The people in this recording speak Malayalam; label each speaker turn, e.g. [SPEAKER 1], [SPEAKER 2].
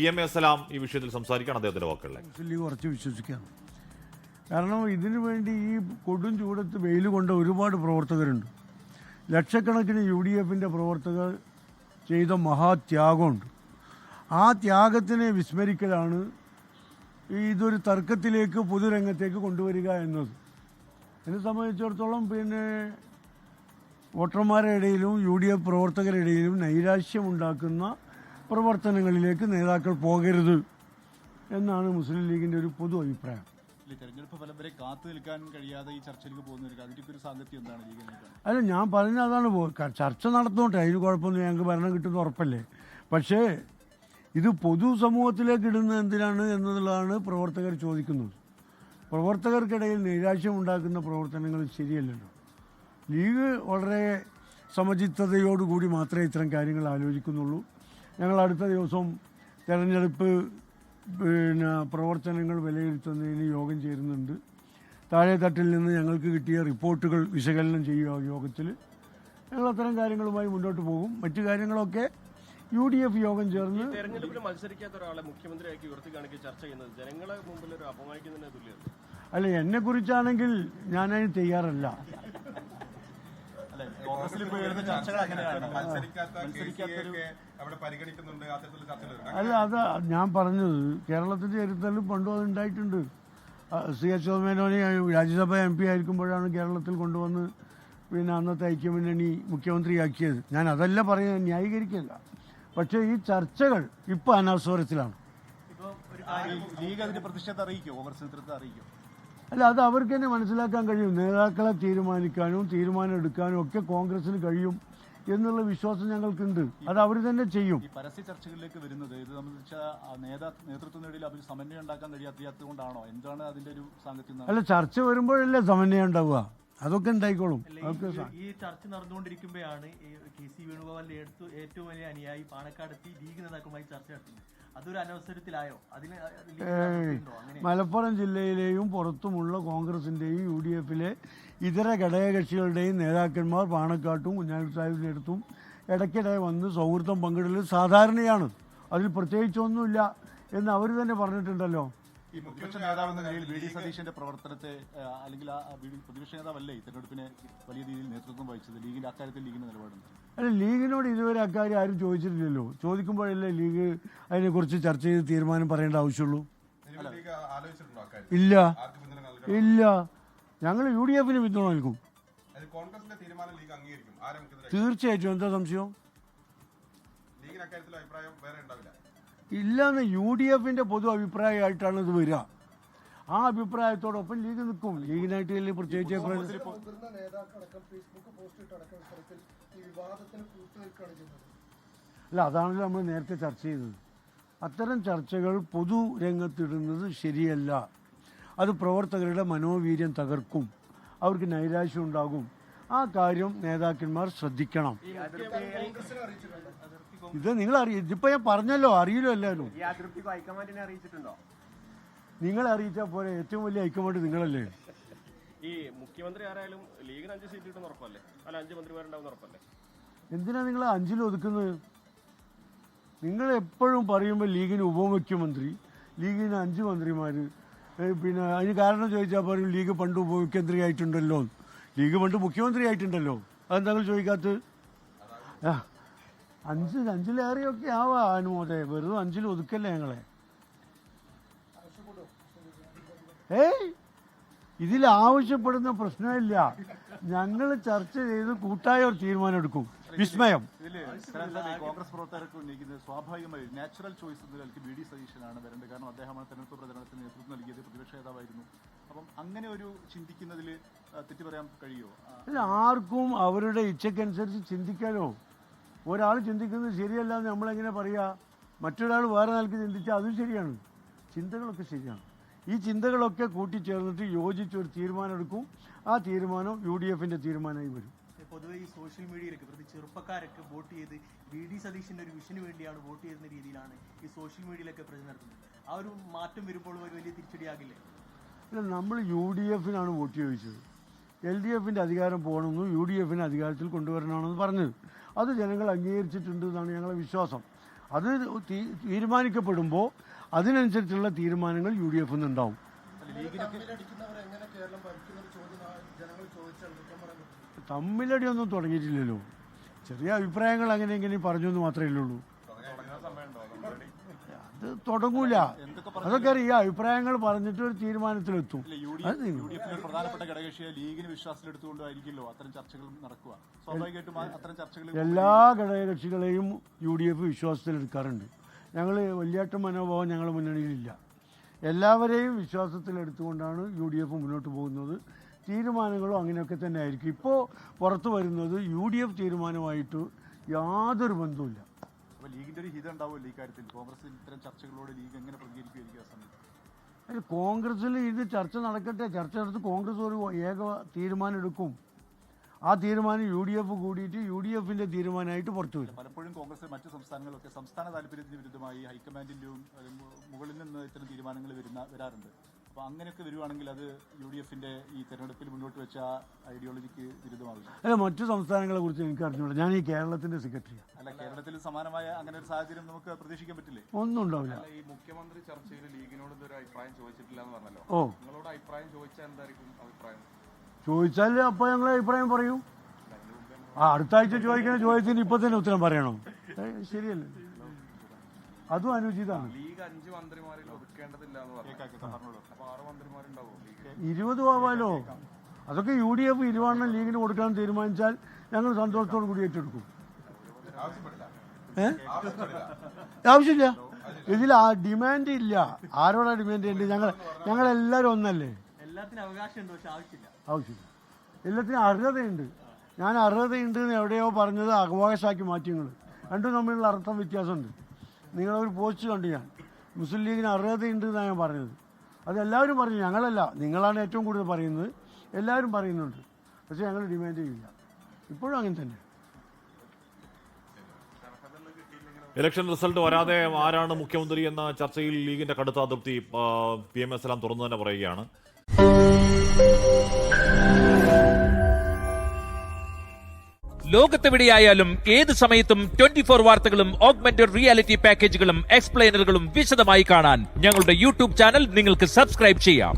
[SPEAKER 1] EMA സലാം ഈ വിഷയത്തിൽ സംസാരിക്കാൻ അദ്ദേഹത്തിന്റെ വാക്കുകളിലെ
[SPEAKER 2] മുസ്ലിം ലീഗ് ഉറച്ചു വിശ്വസിക്കുകയാണ്. കാരണം ഇതിനു വേണ്ടി ഈ കൊടും ചൂടത്ത് വെയിൽ കൊണ്ട ഒരുപാട് പ്രവർത്തകരുണ്ട്. ലക്ഷക്കണക്കിന് UDF പ്രവർത്തകർ ചെയ്ത മഹാത്യാഗമുണ്ട്. ആ ത്യാഗത്തിനെ വിസ്മരിക്കലാണ് ഇതൊരു തർക്കത്തിലേക്ക് പൊതുരംഗത്തേക്ക് കൊണ്ടുവരിക എന്നത്. എന്നെ സംബന്ധിച്ചിടത്തോളം വോട്ടർമാരുടെ ഇടയിലും UDF പ്രവർത്തകരുടെ ഇടയിലും നൈരാശ്യമുണ്ടാക്കുന്ന പ്രവർത്തനങ്ങളിലേക്ക് നേതാക്കൾ പോകരുത് എന്നാണ് മുസ്ലിം ലീഗിന്റെ ഒരു പൊതു അഭിപ്രായം.
[SPEAKER 3] തെരഞ്ഞെടുപ്പ് ഫലം വരെ കാത്തു നിൽക്കാൻ കഴിയാതെ ഈ ചർച്ചയിലേക്ക് പോകുന്നവർക്ക് അതിന്റെ ഒരു സാങ്കത്യം എന്താണ് ലീഗിന്?
[SPEAKER 2] അല്ല, ഞാൻ പറഞ്ഞ അതാണ്. ചർച്ച നടന്നോട്ടെ, അതിന് കുഴപ്പമൊന്നും, ഞങ്ങൾക്ക് ഭരണം കിട്ടുന്ന ഉറപ്പല്ലേ. പക്ഷേ ഇത് പൊതുസമൂഹത്തിലേക്ക് ഇടുന്നത് എന്തിനാണ് എന്നതുള്ളതാണ് പ്രവർത്തകർ ചോദിക്കുന്നത്. പ്രവർത്തകർക്കിടയിൽ നൈരാശ്യം ഉണ്ടാക്കുന്ന പ്രവർത്തനങ്ങൾ ശരിയല്ലല്ലോ. ലീഗ് വളരെ സമചിത്തതയോടുകൂടി മാത്രമേ ഇത്തരം കാര്യങ്ങൾ ആലോചിക്കുന്നുള്ളൂ. ഞങ്ങൾ അടുത്ത ദിവസം തെരഞ്ഞെടുപ്പ് പ്രവർത്തനങ്ങൾ വിലയിരുത്തുന്നതിന് യോഗം ചേരുന്നുണ്ട്. താഴെത്തട്ടിൽ നിന്ന് ഞങ്ങൾക്ക് കിട്ടിയ റിപ്പോർട്ടുകൾ വിശകലനം ചെയ്യുക യോഗത്തിൽ. ഞങ്ങൾ അത്തരം കാര്യങ്ങളുമായി മുന്നോട്ട് പോകും. മറ്റു കാര്യങ്ങളൊക്കെ UDF യോഗം ചേർന്ന്.
[SPEAKER 4] തെരഞ്ഞെടുപ്പിൽ മത്സരിക്കാത്ത ഒരാളെ മുഖ്യമന്ത്രിയാക്കി ഉയർത്തി കാണിക്കുക ചർച്ച ചെയ്യുന്നത് ജനങ്ങളെ മുമ്പിൽ ഒരു അപമാനിക്കുന്നതിനെ തുല്യമാണ്.
[SPEAKER 2] അല്ല, എന്നെക്കുറിച്ചാണെങ്കിൽ ഞാനതിന് തയ്യാറല്ല. അല്ല, അത് ഞാൻ പറഞ്ഞത് കേരളത്തിന്റെ ചരിത്രത്തിൽ പണ്ടും അതുണ്ടായിട്ടുണ്ട്. CH മേനോനെ രാജ്യസഭ MP ആയിരിക്കുമ്പോഴാണ് കേരളത്തിൽ കൊണ്ടുവന്ന് അന്നത്തെ ഐക്യമുന്നണി മുഖ്യമന്ത്രിയാക്കിയത്. ഞാൻ അതല്ല പറയുന്നത്, ന്യായീകരിക്കില്ല. പക്ഷേ ഈ ചർച്ചകൾ ഇപ്പോൾ അനാസ്വരത്തിലാണ്. അല്ല, അത് അവർക്ക് തന്നെ മനസ്സിലാക്കാൻ കഴിയും. നേതാക്കളെ തീരുമാനിക്കാനും തീരുമാനം എടുക്കാനും ഒക്കെ കോൺഗ്രസിന് കഴിയും എന്നുള്ള വിശ്വാസം ഞങ്ങൾക്കുണ്ട്. അത് അവർ തന്നെ ചെയ്യും.
[SPEAKER 3] പരസ്യ ചർച്ചകളിലേക്ക് വരുന്നത് ഇത് സംബന്ധിച്ച നേതൃത്വത്തിനിടയിൽ അവർ സമന്വയം ഉണ്ടാക്കാൻ കഴിയാത്തത് കൊണ്ടാണോ? എന്താണ് അതിന്റെ ഒരു സാങ്കത്യം?
[SPEAKER 2] അല്ല, ചർച്ച വരുമ്പോഴല്ലേ സമന്വയം ഉണ്ടാവുക. അതൊക്കെ ഉണ്ടായിക്കോളും.
[SPEAKER 5] ഈ ചർച്ച നടന്നുകൊണ്ടിരിക്കുമ്പോഴാണ് KC വേണുഗോപാലിന്റെ ഏറ്റവും വലിയ അനുയായി പാണക്കാടെത്തി ലീഗ് നേതാക്കളുമായി ചർച്ച നടത്തുന്നത്. അതൊരു അനവസരത്തിലായോ?
[SPEAKER 2] മലപ്പുറം ജില്ലയിലെയും പുറത്തുമുള്ള കോൺഗ്രസിന്റെയും UDF ഇതര ഘടകകക്ഷികളുടെയും നേതാക്കന്മാർ പാണക്കാട്ടും കുഞ്ഞാലി സാഹിബിന്റെ അടുത്തും ഇടയ്ക്കിടെ വന്ന് സൗഹൃദം പങ്കിടൽ സാധാരണയാണ്. അതിൽ പ്രത്യേകിച്ചൊന്നുമില്ല എന്ന് അവർ തന്നെ പറഞ്ഞിട്ടുണ്ടല്ലോ.
[SPEAKER 3] ഈ പ്രതിപക്ഷ നേതാവ് എന്ന നിലയിൽ VD സതീശന്റെ പ്രവർത്തനത്തെ അല്ലെങ്കിൽ പ്രതിപക്ഷ നേതാവല്ലേ ഈ തെരഞ്ഞെടുപ്പിനെ വലിയ രീതിയിൽ നേതൃത്വം വഹിച്ചത്? ലീഗിന്റെ അക്കാര്യത്തിൽ ലീഗിന്റെ നിലപാടുണ്ട്?
[SPEAKER 2] അല്ല, ലീഗിനോട് ഇതുവരെ അക്കാര്യം ആരും ചോദിച്ചിട്ടില്ലല്ലോ. ചോദിക്കുമ്പോഴല്ലേ ലീഗ് അതിനെക്കുറിച്ച് ചർച്ച ചെയ്ത് തീരുമാനം പറയേണ്ട ആവശ്യമുള്ളൂ. ഇല്ല, ഇല്ല. ഞങ്ങൾ UDF പിന്തുണ നൽകും. തീർച്ചയായിട്ടും. എന്താ സംശയം? ഇല്ലെന്ന് UDF പൊതു അഭിപ്രായമായിട്ടാണ് ഇത് വരിക. ആ അഭിപ്രായത്തോടൊപ്പം ലീഗ് നിൽക്കും. ലീഗിനായിട്ട് പ്രത്യേകിച്ച് അല്ല, അതാണല്ലോ നമ്മൾ നേരത്തെ ചർച്ച ചെയ്തത്. അത്തരം ചർച്ചകൾ പൊതുരംഗത്തിടുന്നത് ശരിയല്ല. അത് പ്രവർത്തകരുടെ മനോവീര്യം തകർക്കും. അവർക്ക് നൈരാശ്യം ഉണ്ടാകും. ആ കാര്യം നേതാക്കന്മാർ ശ്രദ്ധിക്കണം. ഇത് നിങ്ങൾ ഇതിപ്പോ ഞാൻ പറഞ്ഞല്ലോ, അറിയില്ലോ എല്ലാവരും. നിങ്ങൾ അറിയിച്ചാൽ പോലെ ഏറ്റവും വലിയ ഹൈക്കമാൻഡ് നിങ്ങളല്ലേ.
[SPEAKER 4] ഈ മുഖ്യമന്ത്രി ആരായാലും ലീഗിന് 5 സീറ്റ് കിട്ടുന്ന ഉറപ്പല്ലേ? അല്ല, 5 മന്ത്രിമാരുണ്ടാവുന്ന ഉറപ്പല്ലേ?
[SPEAKER 2] എന്തിനാ നിങ്ങൾ 5 ഒതുക്കുന്നത്? നിങ്ങൾ എപ്പോഴും പറയുമ്പോൾ ലീഗിന് ഉപമുഖ്യമന്ത്രി, ലീഗിന് 5 മന്ത്രിമാര്. അതിന് കാരണം ചോദിച്ചാൽ പറയും ലീഗ് പണ്ട് ഉപമുഖ്യമന്ത്രി ആയിട്ടുണ്ടല്ലോ, ലീഗ് പണ്ട് മുഖ്യമന്ത്രി ആയിട്ടുണ്ടല്ലോ. അതെന്താ ചോദിക്കാത്തത്? 5-5-ലേറെയൊക്കെ ആവാ അനുമോദേ. വെറും 5 ഒതുക്കല്ലേ ഞങ്ങളെ. ഇതിൽ ആവശ്യപ്പെടുന്ന പ്രശ്നമില്ല. ഞങ്ങൾ ചർച്ച ചെയ്ത് കൂട്ടായ ഒരു തീരുമാനം എടുക്കും. വിസ്മയം.
[SPEAKER 3] കോൺഗ്രസ് പ്രവർത്തകർക്ക് ഉന്നയിക്കുന്നത് സ്വാഭാവികമായി നാച്ചുറൽ ചോയ്സ് എന്ന നിലയ്ക്ക് VD സതീശനാണ് വരേണ്ടത്. കാരണം അദ്ദേഹമാണ് തെരഞ്ഞെടുപ്പ് പ്രചരണത്തിന് നേതൃത്വം നൽകിയത്, പ്രതിപക്ഷ നേതാവായിരുന്നു. അപ്പം അങ്ങനെ ഒരു ചിന്തിക്കുന്നതിൽ തെറ്റ് പറയാൻ കഴിയുമോ?
[SPEAKER 2] അല്ല, ആർക്കും അവരുടെ ഇച്ഛക്കനുസരിച്ച് ചിന്തിക്കാനോ. ഒരാൾ ചിന്തിക്കുന്നത് ശരിയല്ല എന്ന് നമ്മളെങ്ങനെ പറയുക? മറ്റൊരാൾ വേറെ നിലയ്ക്ക് ചിന്തിച്ചാൽ അതും ശരിയാണ്. ചിന്തകളൊക്കെ ശരിയാണ്. ഈ ചിന്തകളൊക്കെ കൂട്ടിച്ചേർന്നിട്ട് യോജിച്ചൊരു തീരുമാനം എടുക്കും. ആ തീരുമാനം UDF തീരുമാനമായി വരും.
[SPEAKER 5] പൊതുവെ ഈ സോഷ്യൽ മീഡിയയിലൊക്കെ പ്രത്യേകിച്ച് ചെറുപ്പക്കാരൊക്കെ വോട്ട് ചെയ്ത് VD സതീശന്റെ ഒരു വിഷന് വേണ്ടിയാണ് വോട്ട് ചെയ്യുന്ന രീതിയിലാണ് ഈ സോഷ്യൽ മീഡിയയിലൊക്കെ പ്രചരണം നടത്തുന്നത്. ആ ഒരു മാറ്റം വരുമ്പോൾ ഒരു വലിയ തിരിച്ചടിയാകില്ലേ?
[SPEAKER 2] അല്ല, നമ്മൾ UDF വോട്ട് ചോദിച്ചത്. LDF അധികാരം പോകണമെന്നും UDF അധികാരത്തിൽ കൊണ്ടുവരണമെന്ന് പറഞ്ഞത്. അത് ജനങ്ങൾ അംഗീകരിച്ചിട്ടുണ്ട് എന്നാണ് ഞങ്ങളുടെ വിശ്വാസം. അത് തീരുമാനിക്കപ്പെടുമ്പോൾ അതിനനുസരിച്ചുള്ള തീരുമാനങ്ങൾ UDF നിന്നുണ്ടാവും. തമ്മിലടിയൊന്നും തുടങ്ങിയിട്ടില്ലല്ലോ. ചെറിയ അഭിപ്രായങ്ങൾ അങ്ങനെ ഇങ്ങനെ പറഞ്ഞു എന്ന് മാത്രമേ ഉള്ളൂ. അത് തുടങ്ങൂല. അതൊക്കെ അറിയാം. അഭിപ്രായങ്ങൾ പറഞ്ഞിട്ട് ഒരു തീരുമാനത്തിലെത്തും.
[SPEAKER 3] പ്രധാനപ്പെട്ട ഘടകകക്ഷിയെ ലീഗിന് വിശ്വാസത്തിലെടുത്തുകൊണ്ടായിരിക്കുമല്ലോ അത്തരം ചർച്ചകൾ നടക്കുക. സ്വാഭാവികമായിട്ടും അത്തരം ചർച്ചകൾ
[SPEAKER 2] എല്ലാ ഘടകകക്ഷികളെയും UDF വിശ്വാസത്തിലെടുക്കാറുണ്ട്. ഞങ്ങൾ വലിയേറ്റ മനോഭാവം ഞങ്ങളുടെ മുന്നണിയിലില്ല. എല്ലാവരെയും വിശ്വാസത്തിലെടുത്തുകൊണ്ടാണ് UDF മുന്നോട്ട് പോകുന്നത്. തീരുമാനങ്ങളും അങ്ങനെയൊക്കെ തന്നെ ആയിരിക്കും. ഇപ്പോൾ പുറത്തു വരുന്നത് UDF തീരുമാനമായിട്ട് യാതൊരു ബന്ധവുമില്ല.
[SPEAKER 3] അപ്പോൾ ലീഗിന്റെ ഒരു ഹിതം ഉണ്ടാവുമല്ലോ ഈ കാര്യത്തിൽ. കോൺഗ്രസിൽ ഇത്തരം ചർച്ചകളോട് ലീഗ് എങ്ങനെ പ്രതികരിക്കുമായിരിക്കും ആ സമയത്ത്?
[SPEAKER 2] അല്ല, കോൺഗ്രസിൽ ഇത് ചർച്ച നടക്കട്ടെ. ചർച്ച നടത്തി കോൺഗ്രസ് ഒരു ഏക തീരുമാനം എടുക്കും. ആ തീരുമാനം UDF കൂടിയിട്ട് UDFന്റെ തീരുമാനമായിട്ട് പുറത്തു വരും.
[SPEAKER 3] പലപ്പോഴും കോൺഗ്രസ് മറ്റ് സംസ്ഥാനങ്ങളൊക്കെ സംസ്ഥാന താല്പര്യത്തിന് വിരുദ്ധമായി ഹൈക്കമാൻഡിന്റെയും മുകളിൽ നിന്ന് ഇത്തരം തീരുമാനങ്ങൾ വരാറുണ്ട്. അപ്പോൾ അങ്ങനെയൊക്കെ വരുവാണെങ്കിൽ അത് UDFന്റെ ഈ തെരഞ്ഞെടുപ്പിൽ മുന്നോട്ട് വെച്ച ഐഡിയോളജിക്ക് വിരുദ്ധമാകും.
[SPEAKER 2] അല്ല, മറ്റു സംസ്ഥാനങ്ങളെ കുറിച്ച് എനിക്ക് അറിഞ്ഞൂടാ. ഞാൻ ഈ കേരളത്തിന്റെ സെക്രട്ടറിയാണ്.
[SPEAKER 3] അല്ല, കേരളത്തിൽ സമാനമായ അങ്ങനെ ഒരു സാഹചര്യം നമുക്ക് പ്രതീക്ഷിക്കാൻ പറ്റില്ലേ?
[SPEAKER 2] ഒന്നും ഉണ്ടാവില്ല.
[SPEAKER 6] ഈ മുഖ്യമന്ത്രി ചർച്ചയിൽ ലീഗിനോട് ഇതൊരു അഭിപ്രായം ചോദിച്ചിട്ടില്ല എന്ന് പറഞ്ഞല്ലോ.
[SPEAKER 2] ഓ,
[SPEAKER 6] നിങ്ങളോട് അഭിപ്രായം ചോദിച്ചാൽ എന്തായിരിക്കും അഭിപ്രായം?
[SPEAKER 2] ചോദിച്ചാൽ അപ്പോൾ ഞങ്ങൾ അഭിപ്രായം പറയൂ. അടുത്ത ആഴ്ച ചോദിക്കുന്ന ചോദ്യത്തിന് ഇപ്പൊ തന്നെ ഉത്തരം പറയണം. ശരിയല്ലേ? അതും അനുചിതമാണ്.
[SPEAKER 6] ലീഗ് 5 മന്ത്രിമാരിൽ ഒതുക്കേണ്ടതില്ല എന്ന് പറഞ്ഞു. അപ്പൊ 6 മന്ത്രിമാരുണ്ടാവും.
[SPEAKER 2] 20 ആവാലോ. അതൊക്കെ UDF 20 ലീഗിന് കൊടുക്കാൻ തീരുമാനിച്ചാൽ ഞങ്ങൾ സന്തോഷത്തോടു കൂടി ഏറ്റെടുക്കും. ആവശ്യമില്ല. ഇതിൽ ആ ഡിമാൻഡ് ഇല്ല. ആരോടാ ഡിമാൻഡ് ചെയ്യേണ്ടത്? ഞങ്ങളെല്ലാവരും ഒന്നല്ലേ.
[SPEAKER 5] എല്ലാത്തിനും അവകാശമുണ്ട്, പക്ഷെ ആവശ്യമില്ല.
[SPEAKER 2] ആവശ്യമില്ല. എല്ലാത്തിനും അർഹതയുണ്ട്. ഞാൻ അർഹതയുണ്ട് എന്ന് എവിടെയോ പറഞ്ഞത് അവകാശമാക്കി മാറ്റി. നിങ്ങൾ രണ്ടും തമ്മിലുള്ള അർത്ഥം വ്യത്യാസമുണ്ട്. നിങ്ങളൊരു പോസ്റ്റ് കണ്ടു. ഞാൻ മുസ്ലിം ലീഗിന് അർഹതയുണ്ട് എന്നാണ് ഞാൻ പറഞ്ഞത്. അതെല്ലാവരും പറഞ്ഞു. ഞങ്ങളല്ല, നിങ്ങളാണ് ഏറ്റവും കൂടുതൽ പറയുന്നത്. എല്ലാവരും പറയുന്നുണ്ട്. പക്ഷെ ഞങ്ങൾ ഡിമാൻഡ് ചെയ്യില്ല. ഇപ്പോഴും അങ്ങനെ തന്നെ.
[SPEAKER 1] ഇലക്ഷൻ റിസൾട്ട് വരാതെ ആരാണ് മുഖ്യമന്ത്രി എന്ന ചർച്ചയിൽ ലീഗിന്റെ കടുത്ത അതൃപ്തി PMS എല്ലാം തുറന്നു തന്നെ പറയുകയാണ്.
[SPEAKER 7] ലോകത്തെവിടെയായാലും ഏത് സമയത്തും 24 വാർത്തകളും ഓഗ്മെന്റഡ് റിയാലിറ്റി പാക്കേജുകളും എക്സ്പ്ലെയിനറുകളും വിശദമായി കാണാൻ ഞങ്ങളുടെ YouTube ചാനൽ നിങ്ങൾക്ക് സബ്സ്ക്രൈബ് ചെയ്യാം.